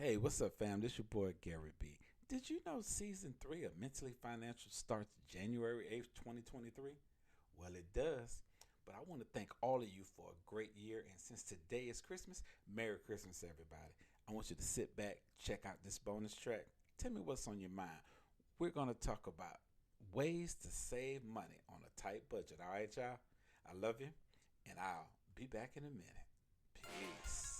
Hey, what's up, fam? This your boy Gary B. Did you know season 3 of Mentally Financial starts January 8th, 2023? Well, it does. But I want to thank all of you for a great year. And since today is Christmas, Merry Christmas, everybody. I want you to sit back, check out this bonus track. Tell me what's on your mind. We're going to talk about ways to save money on a tight budget. All right, y'all? I love you, and I'll be back in a minute. Peace.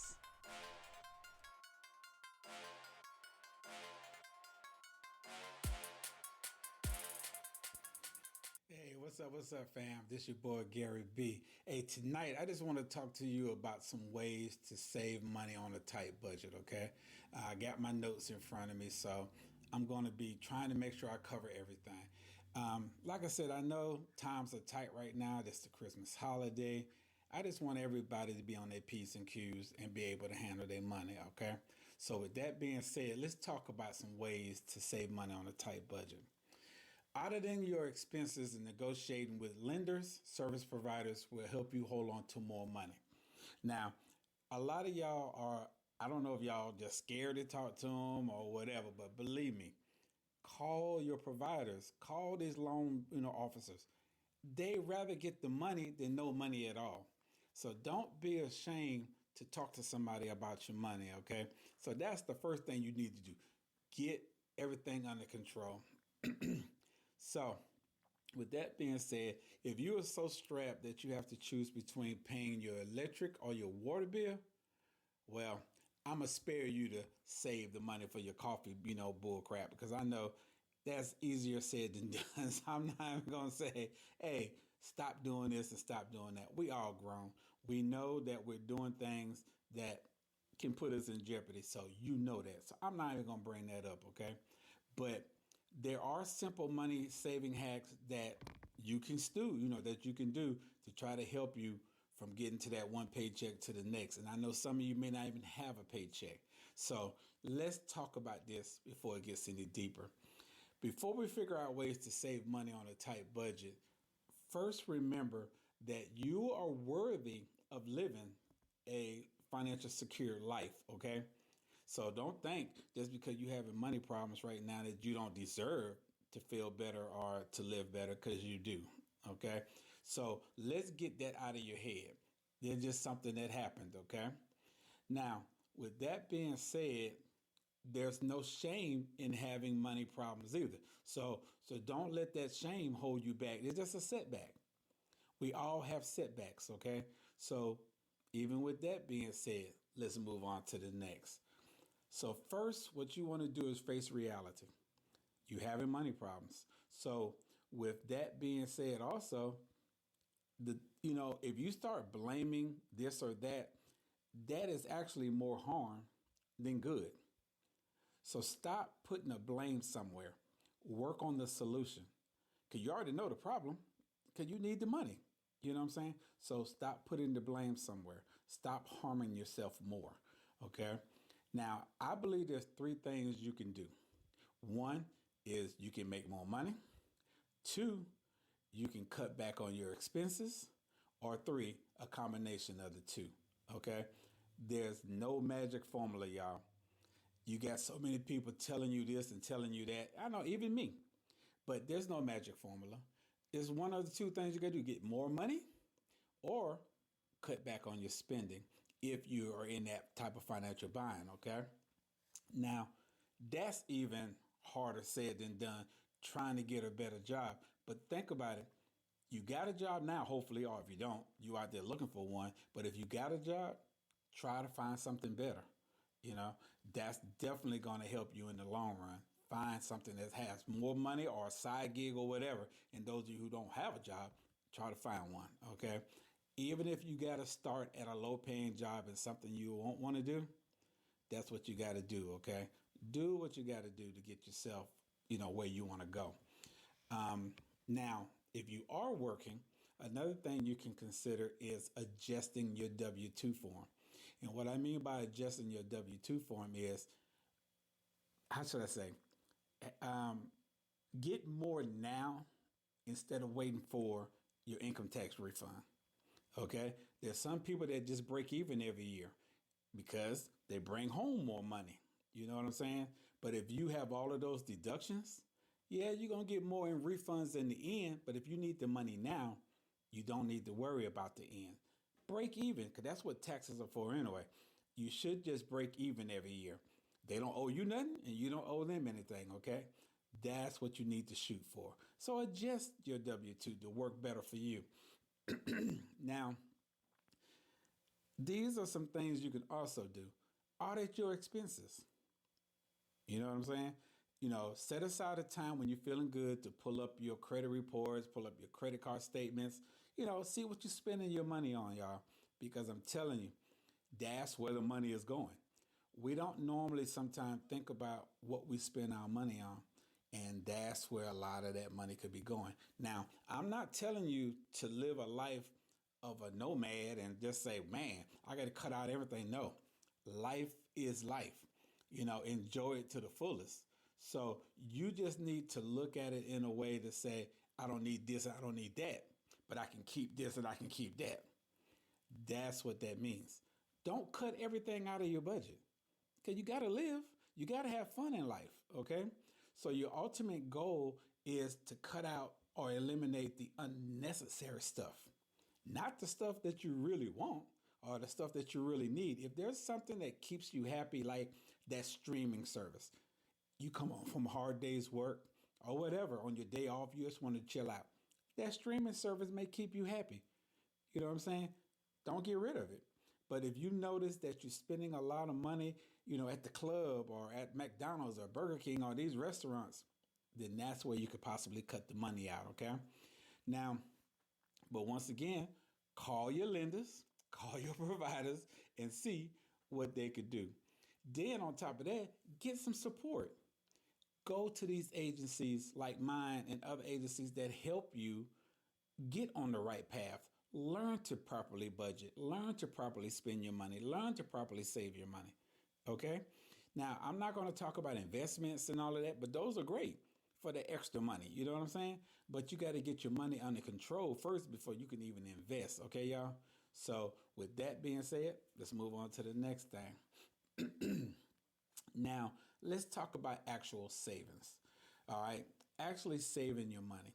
Hey, what's up, fam? This your boy Gary B. Hey, tonight I just want to talk to you about some ways to save money on a tight budget. Okay, I got my notes in front of me, so I'm going to be trying to make sure I cover everything. Like I said, I know times are tight right now. It's the Christmas holiday. I just want everybody to be on their P's and Q's and be able to handle their money. Okay, so with that being said, let's talk about some ways to save money on a tight budget. Auditing your expenses and negotiating with lenders, service providers will help you hold on to more money. Now, a lot of y'all are, I don't know if y'all just scared to talk to them or whatever, but believe me, call your providers, call these loan, officers. They rather get the money than no money at all. So don't be ashamed to talk to somebody about your money, okay? So that's the first thing you need to do. Get everything under control. So, with that being said, if you are so strapped that you have to choose between paying your electric or your water bill, well, I'm going to spare you to save the money for your coffee, bull crap, because I know that's easier said than done. So I'm not even going to say, hey, stop doing this and stop doing that. We all grown. We know that we're doing things that can put us in jeopardy. So you know that. So I'm not even going to bring that up, okay? But there are simple money saving hacks that that you can do to try to help you from getting to that one paycheck to the next. And I know some of you may not even have a paycheck. So let's talk about this before it gets any deeper. Before we figure out ways to save money on a tight budget, first remember that you are worthy of living a financial secure life, okay? So don't think just because you're having money problems right now that you don't deserve to feel better or to live better, because you do. Okay. So let's get that out of your head. It's just something that happened. Okay. Now, with that being said, there's no shame in having money problems either. So don't let that shame hold you back. It's just a setback. We all have setbacks. Okay. So even with that being said, let's move on to the next. So first, what you want to do is face reality. You having money problems. So with that being said, also, if you start blaming this or that, that is actually more harm than good. So stop putting the blame somewhere. Work on the solution. Because you already know the problem, because you need the money. You know what I'm saying? So stop putting the blame somewhere. Stop harming yourself more. Okay? Now, I believe there's three things you can do. One is you can make more money. Two, you can cut back on your expenses. Or three, a combination of the two. Okay? There's no magic formula, y'all. You got so many people telling you this and telling you that. I know, even me. But there's no magic formula. It's one of the two things you got to do: get more money or cut back on your spending if you are in that type of financial bind, okay? Now, that's even harder said than done, trying to get a better job. But think about it. You got a job now, hopefully, or if you don't, you out there looking for one. But if you got a job, try to find something better. That's definitely going to help you in the long run. Find something that has more money or a side gig or whatever. And those of you who don't have a job, try to find one, okay? Even if you got to start at a low paying job and something you won't want to do, that's what you got to do, okay? Do what you got to do to get yourself, where you want to go. Now, if you are working, another thing you can consider is adjusting your W-2 form. And what I mean by adjusting your W-2 form is, how should I say, get more now instead of waiting for your income tax refund. Okay, there's some people that just break even every year because they bring home more money. You know what I'm saying? But if you have all of those deductions, yeah, you're going to get more in refunds in the end. But if you need the money now, you don't need to worry about the end. Break even, because that's what taxes are for anyway. You should just break even every year. They don't owe you nothing and you don't owe them anything, okay? That's what you need to shoot for. So adjust your W 2 to work better for you. Now, these are some things you can also do. Audit your expenses. You know what I'm saying? Set aside a time when you're feeling good to pull up your credit reports, pull up your credit card statements, see what you're spending your money on, y'all. Because I'm telling you, that's where the money is going. We don't normally sometimes think about what we spend our money on. And that's where a lot of that money could be going. Now, I'm not telling you to live a life of a nomad and just say, man, I got to cut out everything. No, life is life. Enjoy it to the fullest. So you just need to look at it in a way to say, I don't need this, I don't need that, but I can keep this and I can keep that. That's what that means. Don't cut everything out of your budget because you got to live. You got to have fun in life, okay? So your ultimate goal is to cut out or eliminate the unnecessary stuff, not the stuff that you really want or the stuff that you really need. If there's something that keeps you happy, like that streaming service, you come home from a hard day's work or whatever, on your day off, you just want to chill out. That streaming service may keep you happy. You know what I'm saying? Don't get rid of it. But if you notice that you're spending a lot of money, at the club or at McDonald's or Burger King or these restaurants, then that's where you could possibly cut the money out, okay? Now, but once again, call your lenders, call your providers, and see what they could do. Then on top of that, get some support. Go to these agencies like mine and other agencies that help you get on the right path. Learn to properly budget. Learn to properly spend your money. Learn to properly save your money. Okay? Now, I'm not going to talk about investments and all of that, but those are great for the extra money. You know what I'm saying? But you got to get your money under control first before you can even invest. Okay, y'all? So with that being said, let's move on to the next thing. Now, let's talk about actual savings. All right? Actually saving your money.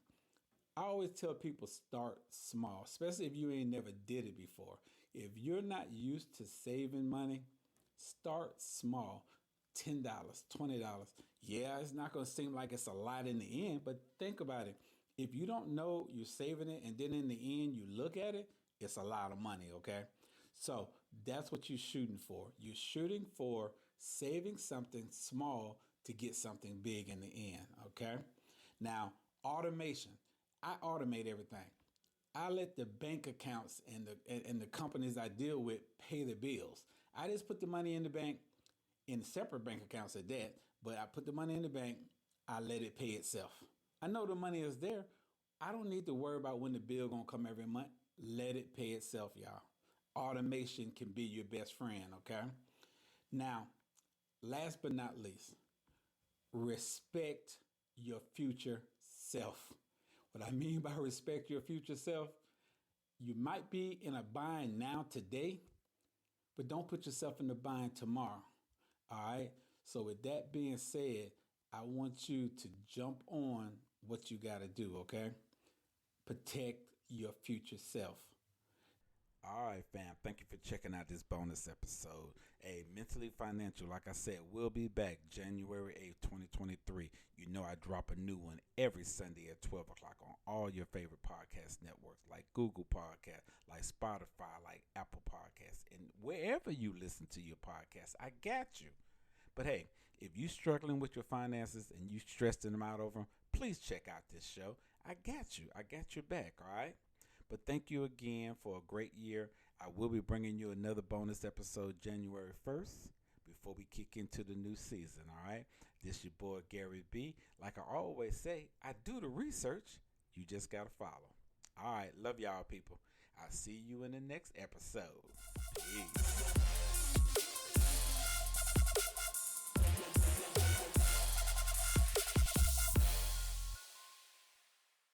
I always tell people start small, especially if you ain't never did it before. If you're not used to saving money, start small. $10, $20. Yeah, it's not going to seem like it's a lot in the end, but think about it. If you don't know you're saving it and then in the end you look at it, it's a lot of money, okay? So that's what you're shooting for. You're shooting for saving something small to get something big in the end, okay? Now, automation. I automate everything. I let the bank accounts and the companies I deal with pay the bills. I just put the money in the bank, in separate bank accounts at that, but I put the money in the bank, I let it pay itself. I know the money is there. I don't need to worry about when the bill gonna come every month. Let it pay itself, y'all. Automation can be your best friend, okay? Now, last but not least, respect your future self. What I mean by respect your future self, you might be in a bind now today, but don't put yourself in a bind tomorrow. All right? So with that being said, I want you to jump on what you got to do, okay? Protect your future self. All right, fam. Thank you for checking out this bonus episode. Mentally Financial, like I said, we'll be back January 8th, 2023. You know I drop a new one every Sunday at 12 o'clock on all your favorite podcast networks like Google Podcast, like Spotify, like Apple Podcasts, and wherever you listen to your podcast, I got you. But hey, if you're struggling with your finances and you stressing them out over them, please check out this show. I got you. I got your back, all right? But thank you again for a great year. I will be bringing you another bonus episode January 1st before we kick into the new season, all right? This your boy, Gary B. Like I always say, I do the research. You just got to follow. All right. Love y'all, people. I'll see you in the next episode. Peace.